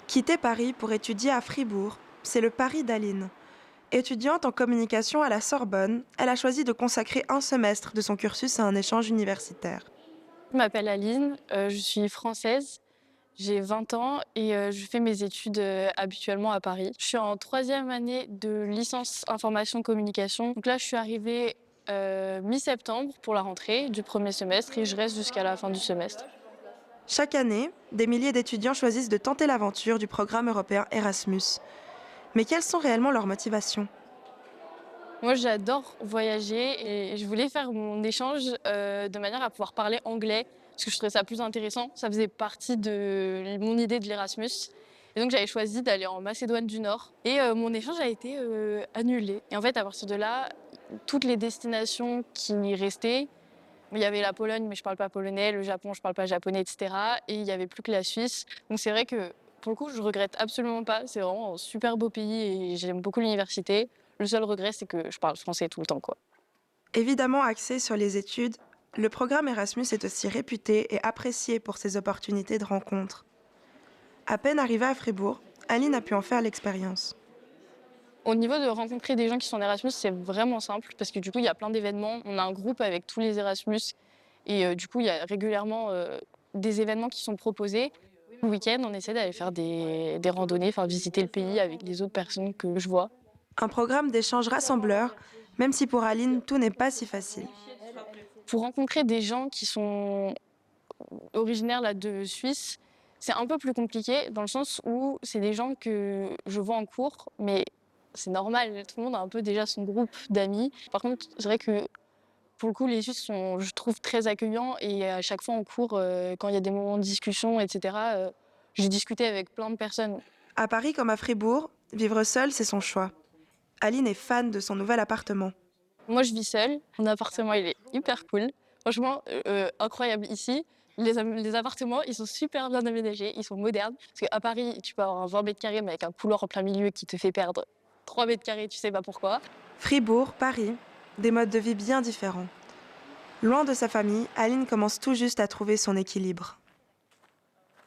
Quitter Paris pour étudier à Fribourg, c'est le pari d'Aline. Étudiante en communication à la Sorbonne, elle a choisi de consacrer un semestre de son cursus à un échange universitaire. Je m'appelle Aline, je suis française, j'ai 20 ans et je fais mes études habituellement à Paris. Je suis en troisième année de licence information communication. Donc là, je suis arrivée mi-septembre pour la rentrée du premier semestre et je reste jusqu'à la fin du semestre. Chaque année, des milliers d'étudiants choisissent de tenter l'aventure du programme européen Erasmus. Mais quelles sont réellement leurs motivations? Moi, j'adore voyager et je voulais faire mon échange de manière à pouvoir parler anglais parce que je trouvais ça plus intéressant. Ça faisait partie de mon idée de l'Erasmus. Et donc, j'avais choisi d'aller en Macédoine du Nord. Et mon échange a été annulé. Et en fait, à partir de là, toutes les destinations qui restaient, il y avait la Pologne, mais je parle pas polonais, le Japon, je parle pas japonais, etc. Et il y avait plus que la Suisse. Donc, c'est vrai que pour le coup, je regrette absolument pas. C'est vraiment un super beau pays et j'aime beaucoup l'université. Le seul regret, c'est que je parle français tout le temps, quoi. Évidemment axé sur les études, le programme Erasmus est aussi réputé et apprécié pour ses opportunités de rencontres. À peine arrivée à Fribourg, Aline a pu en faire l'expérience. Au niveau de rencontrer des gens qui sont en Erasmus, c'est vraiment simple parce que du coup, il y a plein d'événements. On a un groupe avec tous les Erasmus et du coup, il y a régulièrement des événements qui sont proposés. Le week-end, on essaie d'aller faire des randonnées, enfin visiter le pays avec les autres personnes que je vois. Un programme d'échange rassembleur, même si pour Aline, tout n'est pas si facile. Pour rencontrer des gens qui sont originaires là, de Suisse, c'est un peu plus compliqué dans le sens où c'est des gens que je vois en cours, mais c'est normal, tout le monde a un peu déjà son groupe d'amis. Par contre, c'est vrai que pour le coup, les Suisses sont, je trouve, très accueillants et à chaque fois en cours, quand il y a des moments de discussion, etc., j'ai discuté avec plein de personnes. À Paris comme à Fribourg, vivre seule, c'est son choix. Aline est fan de son nouvel appartement. Moi, je vis seule. Mon appartement, il est hyper cool. Franchement, incroyable ici. Les appartements, ils sont super bien aménagés, ils sont modernes. Parce qu'à Paris, tu peux avoir un 20 mètres carrés, mais avec un couloir en plein milieu qui te fait perdre 3 mètres carrés, tu sais pas pourquoi. Fribourg, Paris, des modes de vie bien différents. Loin de sa famille, Aline commence tout juste à trouver son équilibre.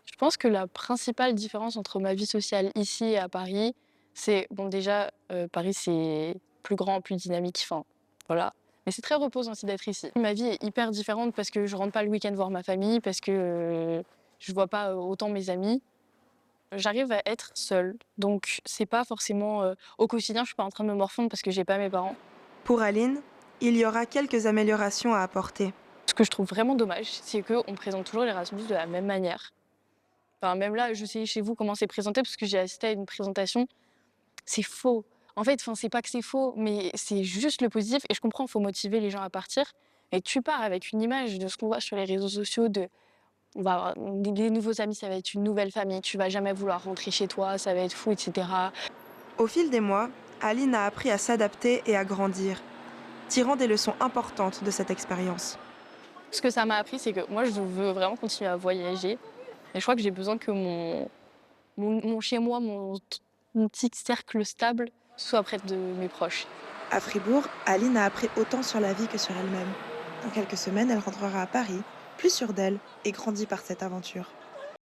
Je pense que la principale différence entre ma vie sociale ici et à Paris, c'est, bon, déjà, Paris, c'est plus grand, plus dynamique, enfin, voilà. Mais c'est très reposant aussi d'être ici. Ma vie est hyper différente parce que je rentre pas le week-end voir ma famille, parce que je vois pas autant mes amis. J'arrive à être seule, donc c'est pas forcément au quotidien, je suis pas en train de me morfondre parce que j'ai pas mes parents. Pour Aline, il y aura quelques améliorations à apporter. Ce que je trouve vraiment dommage, c'est qu'on présente toujours l'Erasmus de la même manière. Enfin, même là, je sais chez vous comment c'est présenté parce que j'ai assisté à une présentation. C'est faux. En fait, enfin, c'est pas que c'est faux, mais c'est juste le positif. Et je comprends, il faut motiver les gens à partir. Et tu pars avec une image de ce qu'on voit sur les réseaux sociaux, de on va avoir des nouveaux amis, ça va être une nouvelle famille, tu vas jamais vouloir rentrer chez toi, ça va être fou, etc. Au fil des mois, Aline a appris à s'adapter et à grandir, tirant des leçons importantes de cette expérience. Ce que ça m'a appris, c'est que moi, je veux vraiment continuer à voyager. Et je crois que j'ai besoin que mon chez-moi, mon petit cercle stable, soit près de mes proches. À Fribourg, Aline a appris autant sur la vie que sur elle-même. Dans quelques semaines, elle rentrera à Paris, plus sûre d'elle et grandie par cette aventure.